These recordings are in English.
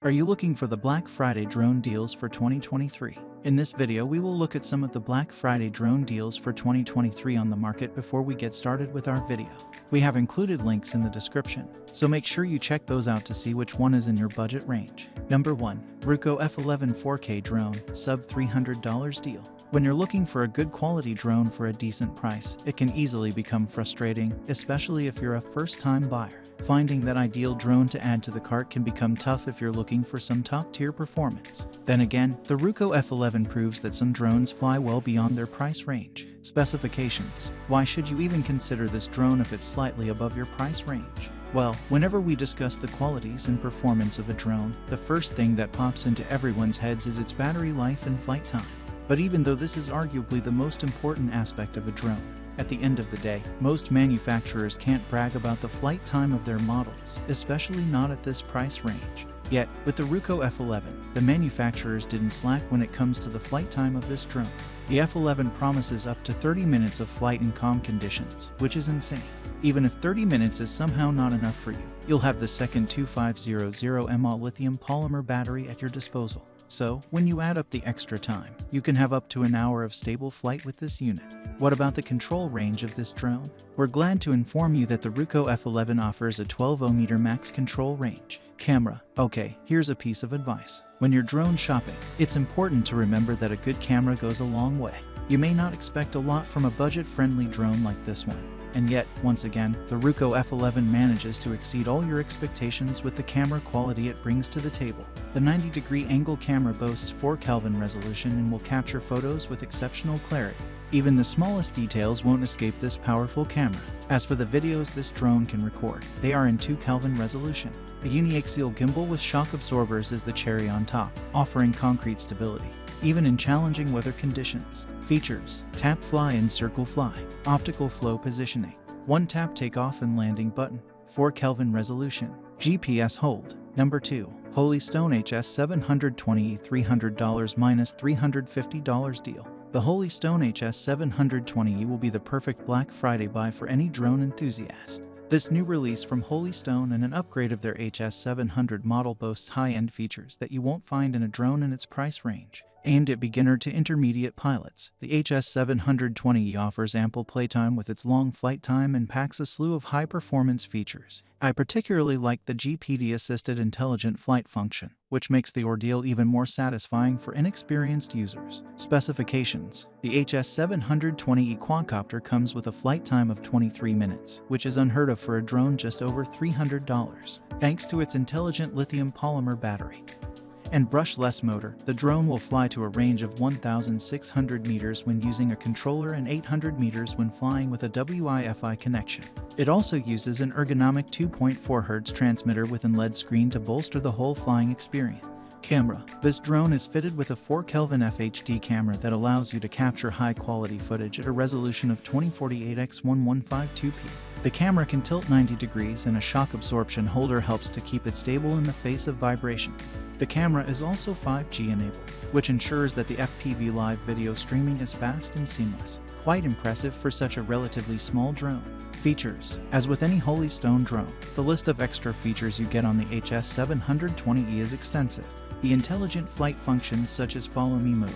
Are you looking for the Black Friday drone deals for 2023? In this video, we will look at some of the Black Friday drone deals for 2023 on the market before we get started with our video. We have included links in the description, so make sure you check those out to see which one is in your budget range. Number 1. Ruko F11 4K Drone, sub $300 deal. When you're looking for a good quality drone for a decent price, it can easily become frustrating, especially if you're a first-time buyer. Finding that ideal drone to add to the cart can become tough if you're looking for some top-tier performance. Then again, the Ruko F11 proves that some drones fly well beyond their price range. Specifications. Why should you even consider this drone if it's slightly above your price range? Well, whenever we discuss the qualities and performance of a drone, the first thing that pops into everyone's heads is its battery life and flight time. But even though this is arguably the most important aspect of a drone, at the end of the day, most manufacturers can't brag about the flight time of their models, especially not at this price range. Yet, with the Ruko F11, the manufacturers didn't slack when it comes to the flight time of this drone. The F11 promises up to 30 minutes of flight in calm conditions, which is insane. Even if 30 minutes is somehow not enough for you, you'll have the second 2500 mAh lithium polymer battery at your disposal. So, when you add up the extra time, you can have up to an hour of stable flight with this unit. What about the control range of this drone? We're glad to inform you that the Ruko F11 offers a 12 max control range. Camera. Okay, here's a piece of advice. When you're drone shopping, it's important to remember that a good camera goes a long way. You may not expect a lot from a budget-friendly drone like this one. And yet, once again, the Ruko F11 manages to exceed all your expectations with the camera quality it brings to the table. The 90-degree angle camera boasts 4 Kelvin resolution and will capture photos with exceptional clarity. Even the smallest details won't escape this powerful camera. As for the videos this drone can record, they are in 2 Kelvin resolution. A uniaxial gimbal with shock absorbers is the cherry on top, offering concrete stability, even in challenging weather conditions. Features: tap fly and circle fly, optical flow positioning, 1-tap takeoff and landing button, 4 Kelvin resolution, GPS hold. Number 2. Holystone HS720E $300 minus $350 deal. The Holystone HS720E will be the perfect Black Friday buy for any drone enthusiast. This new release from Holystone and an upgrade of their HS700 model boasts high-end features that you won't find in a drone in its price range. Aimed at beginner to intermediate pilots, the HS720E offers ample playtime with its long flight time and packs a slew of high-performance features. I particularly like the GPS-assisted intelligent flight function, which makes the ordeal even more satisfying for inexperienced users. Specifications: the HS720E quadcopter comes with a flight time of 23 minutes, which is unheard of for a drone just over $300, thanks to its intelligent lithium polymer battery and brushless motor. The drone will fly to a range of 1,600 meters when using a controller and 800 meters when flying with a Wi-Fi connection. It also uses an ergonomic 2.4 Hz transmitter with an LED screen to bolster the whole flying experience. Camera. This drone is fitted with a 4 Kelvin FHD camera that allows you to capture high-quality footage at a resolution of 2048x1152p. The camera can tilt 90 degrees and a shock absorption holder helps to keep it stable in the face of vibration. The camera is also 5G enabled, which ensures that the FPV live video streaming is fast and seamless. Quite impressive for such a relatively small drone. Features. As with any Holystone drone, the list of extra features you get on the HS720E is extensive. The intelligent flight functions such as Follow Me mode,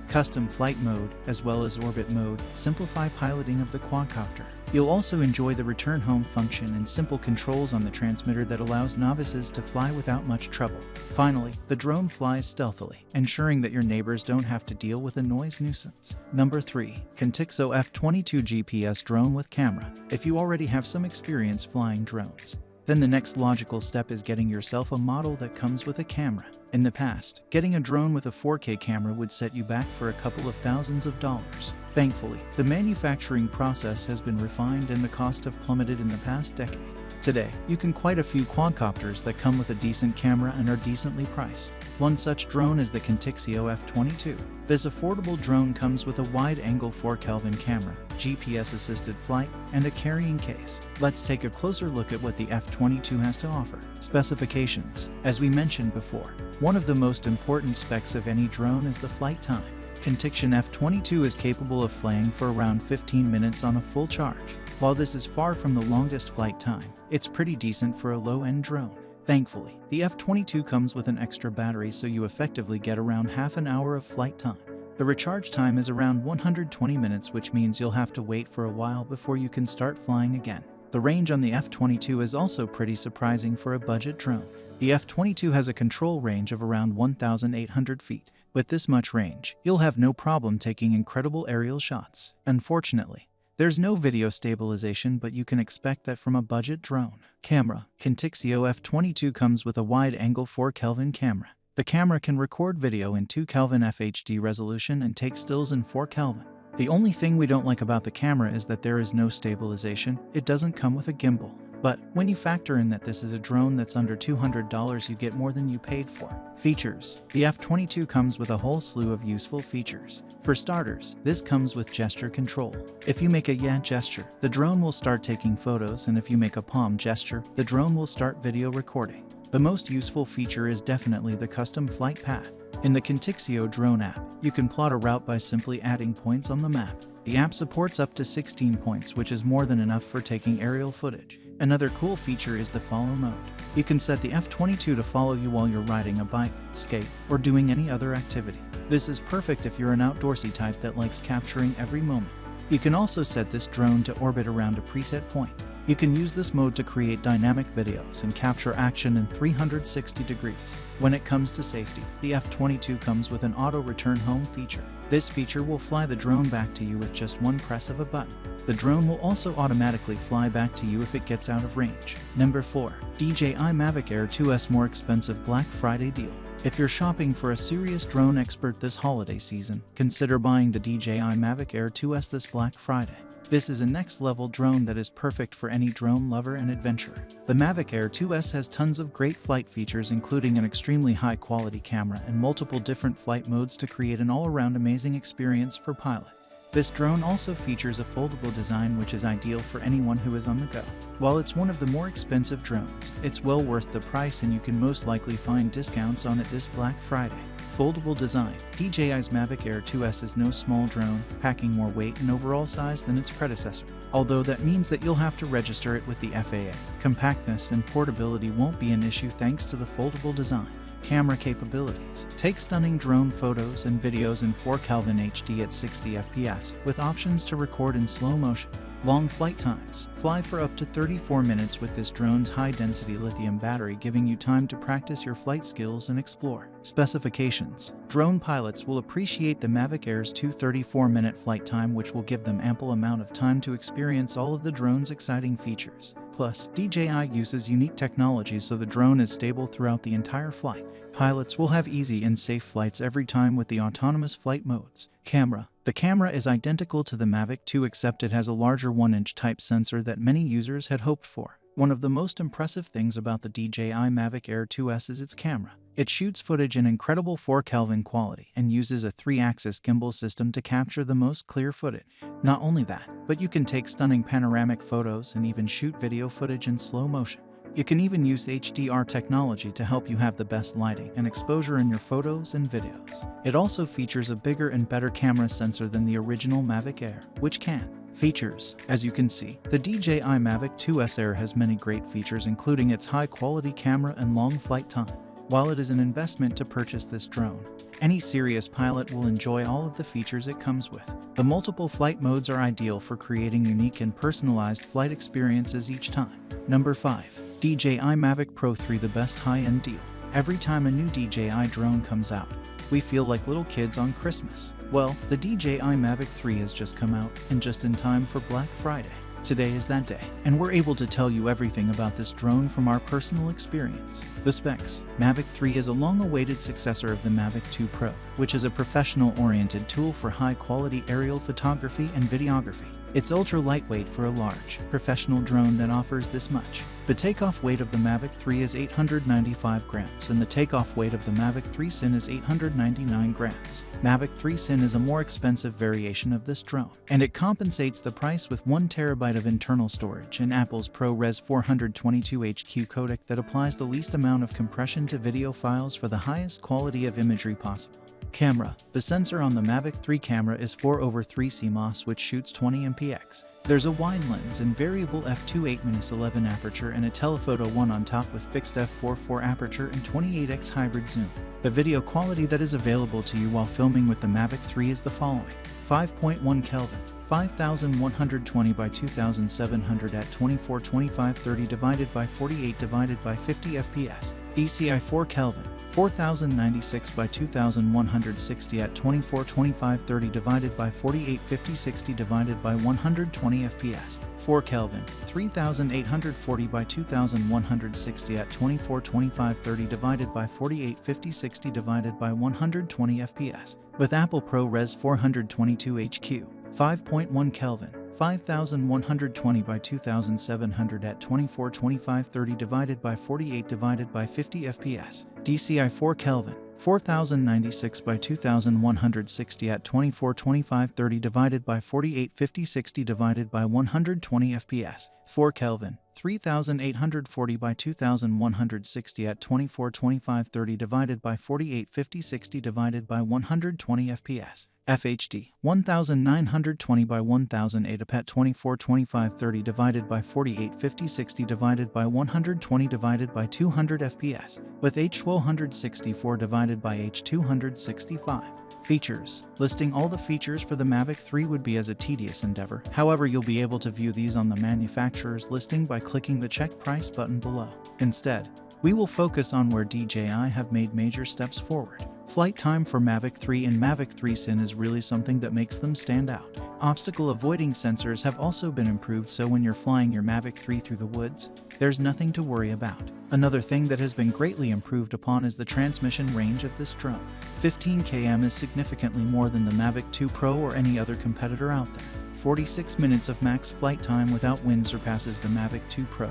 custom flight mode, as well as orbit mode, simplify piloting of the quadcopter. You'll also enjoy the return home function and simple controls on the transmitter that allows novices to fly without much trouble. Finally, the drone flies stealthily, ensuring that your neighbors don't have to deal with a noise nuisance. Number 3. Contixo F22 GPS Drone with camera. If you already have some experience flying drones, then the next logical step is getting yourself a model that comes with a camera. In the past, getting a drone with a 4K camera would set you back for a couple of thousands of dollars. Thankfully, the manufacturing process has been refined and the cost have plummeted in the past decade. Today, you can quite a few quadcopters that come with a decent camera and are decently priced. One such drone is the Contixo F22. This affordable drone comes with a wide-angle 4 Kelvin camera, GPS-assisted flight, and a carrying case. Let's take a closer look at what the F22 has to offer. Specifications. As we mentioned before, one of the most important specs of any drone is the flight time. Contixo F22 is capable of flying for around 15 minutes on a full charge. While this is far from the longest flight time, it's pretty decent for a low-end drone. Thankfully, the F-22 comes with an extra battery, so you effectively get around half an hour of flight time. The recharge time is around 120 minutes, which means you'll have to wait for a while before you can start flying again. The range on the F-22 is also pretty surprising for a budget drone. The F-22 has a control range of around 1,800 feet. With this much range, you'll have no problem taking incredible aerial shots. Unfortunately, there's no video stabilization, but you can expect that from a budget drone. Camera. Quintixio F-22 comes with a wide-angle 4 Kelvin camera. The camera can record video in 2 Kelvin FHD resolution and take stills in 4 Kelvin. The only thing we don't like about the camera is that there is no stabilization. It doesn't come with a gimbal. But when you factor in that this is a drone that's under $200, you get more than you paid for. Features. The F-22 comes with a whole slew of useful features. For starters, this comes with gesture control. If you make a yeah gesture, the drone will start taking photos, and if you make a palm gesture, the drone will start video recording. The most useful feature is definitely the custom flight path. In the Quintixio drone app, you can plot a route by simply adding points on the map. The app supports up to 16 points, which is more than enough for taking aerial footage. Another cool feature is the follow mode. You can set the F-22 to follow you while you're riding a bike, skate, or doing any other activity. This is perfect if you're an outdoorsy type that likes capturing every moment. You can also set this drone to orbit around a preset point. You can use this mode to create dynamic videos and capture action in 360 degrees. When it comes to safety, the F-22 comes with an auto return home feature. This feature will fly the drone back to you with just one press of a button. The drone will also automatically fly back to you if it gets out of range. Number 4. DJI Mavic Air 2S more expensive Black Friday deal. If you're shopping for a serious drone expert this holiday season, consider buying the DJI Mavic Air 2S this Black Friday. This is a next-level drone that is perfect for any drone lover and adventurer. The Mavic Air 2S has tons of great flight features, including an extremely high-quality camera and multiple different flight modes to create an all-around amazing experience for pilots. This drone also features a foldable design, which is ideal for anyone who is on the go. While it's one of the more expensive drones, it's well worth the price, and you can most likely find discounts on it this Black Friday. Foldable design. DJI's Mavic Air 2S is no small drone, packing more weight and overall size than its predecessor. Although that means that you'll have to register it with the FAA. Compactness and portability won't be an issue thanks to the foldable design. Camera capabilities. Take stunning drone photos and videos in 4 Kelvin HD at 60 FPS, with options to record in slow motion. Long flight times. Fly for up to 34 minutes with this drone's high-density lithium battery, giving you time to practice your flight skills and explore. Specifications. Drone pilots will appreciate the Mavic Air's 34-minute flight time, which will give them ample amount of time to experience all of the drone's exciting features. Plus, DJI uses unique technology so the drone is stable throughout the entire flight. Pilots will have easy and safe flights every time with the autonomous flight modes. Camera. The camera is identical to the Mavic 2, except it has a larger 1-inch type sensor that many users had hoped for. One of the most impressive things about the DJI Mavic Air 2S is its camera. It shoots footage in incredible 4 Kelvin quality and uses a 3-axis gimbal system to capture the most clear footage. Not only that, but you can take stunning panoramic photos and even shoot video footage in slow motion. You can even use HDR technology to help you have the best lighting and exposure in your photos and videos. It also features a bigger and better camera sensor than the original Mavic Air, which can. Features. As you can see, the DJI Mavic 2S Air has many great features, including its high-quality camera and long flight time. While it is an investment to purchase this drone, any serious pilot will enjoy all of the features it comes with. The multiple flight modes are ideal for creating unique and personalized flight experiences each time. Number 5. DJI Mavic Pro 3, the best high-end deal. Every time a new DJI drone comes out, we feel like little kids on Christmas. Well, the DJI Mavic 3 has just come out, and just in time for Black Friday. Today is that day, and we're able to tell you everything about this drone from our personal experience. The specs. Mavic 3 is a long-awaited successor of the Mavic 2 Pro, which is a professional-oriented tool for high-quality aerial photography and videography. It's ultra-lightweight for a large, professional drone that offers this much. The takeoff weight of the Mavic 3 is 895 grams, and the takeoff weight of the Mavic 3 Sin is 899 grams. Mavic 3 Sin is a more expensive variation of this drone, and it compensates the price with 1 terabyte of internal storage and Apple's ProRes 422HQ codec that applies the least amount of compression to video files for the highest quality of imagery possible. Camera. The sensor on the Mavic 3 camera is 4:3 CMOS, which shoots 20 mpx. There's a wide lens and variable f2.8-11 aperture and a telephoto 1 on top with fixed f4.4 aperture and 28x hybrid zoom. The video quality that is available to you while filming with the Mavic 3 is the following. 5.1 Kelvin, 5120 by 2700 at 242530 divided by 48 divided by 50 fps. DCI 4 Kelvin, 4096 by 2160 at 242530 divided by 48 5060 divided by 120 fps. 4 Kelvin, 3840 by 2160 at 242530 divided by 48 5060 divided by 120 fps. With Apple ProRes 422 HQ. 5.1 Kelvin, 5120 by 2700 at 242530 divided by 48 divided by 50 fps. DCI 4 Kelvin, 4096 by 2160 at 242530 divided by 48 5060 divided by 120 fps. 4 Kelvin, 3840 by 2160 at 242530 divided by 48 5060 divided by 120 fps. FHD 1920 by 1008 at 242530 divided by 48 5060 divided by 120 divided by 200 fps, with H264 divided by H265. Features. Listing all the features for the Mavic 3 would be as a tedious endeavor. However, you'll be able to view these on the manufacturer's listing by clicking the check price button below. Instead, we will focus on where DJI have made major steps forward. Flight time for Mavic 3 and Mavic 3 Sin is really something that makes them stand out. Obstacle avoiding sensors have also been improved, so when you're flying your Mavic 3 through the woods, there's nothing to worry about. Another thing that has been greatly improved upon is the transmission range of this drone. 15 km is significantly more than the Mavic 2 Pro or any other competitor out there. 46 minutes of max flight time without wind surpasses the Mavic 2 Pro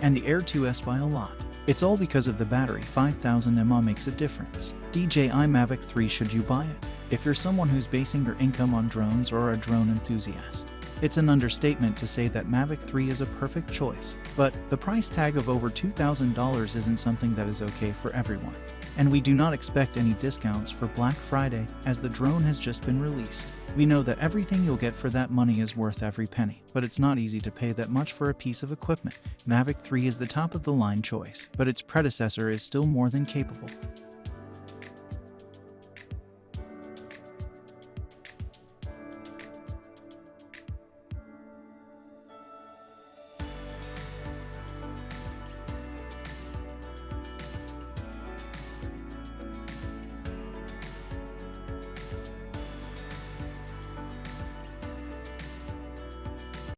and the Air 2S by a lot. It's all because of the battery. 5000 mAh makes a difference. DJI Mavic 3, should you buy it? If you're someone who's basing your income on drones or are a drone enthusiast, it's an understatement to say that Mavic 3 is a perfect choice. But the price tag of over $2,000 isn't something that is okay for everyone. And we do not expect any discounts for Black Friday, as the drone has just been released. We know that everything you'll get for that money is worth every penny, but it's not easy to pay that much for a piece of equipment. Mavic 3 is the top of the line choice, but its predecessor is still more than capable.